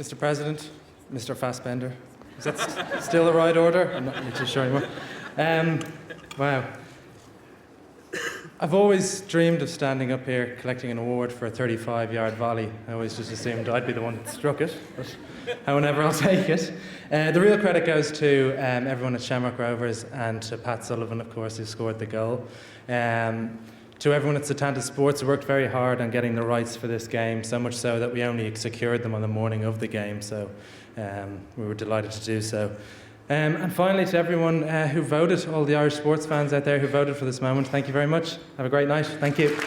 Mr. President, Mr. Fassbender. Is that still the right order? I'm not really too sure anymore. Wow. I've always dreamed of standing up here collecting an award for a 35-yard volley. I always just assumed I'd be the one that struck it, but however, I'll take it. The real credit goes to everyone at Shamrock Rovers and to Pat Sullivan, of course, who scored the goal. To everyone at Setanta Sports who worked very hard on getting the rights for this game, so much so that we only secured them on the morning of the game, so we were delighted to do so. And finally, to everyone who voted, all the Irish sports fans out there who voted for this moment, thank you very much. Have a great night. Thank you.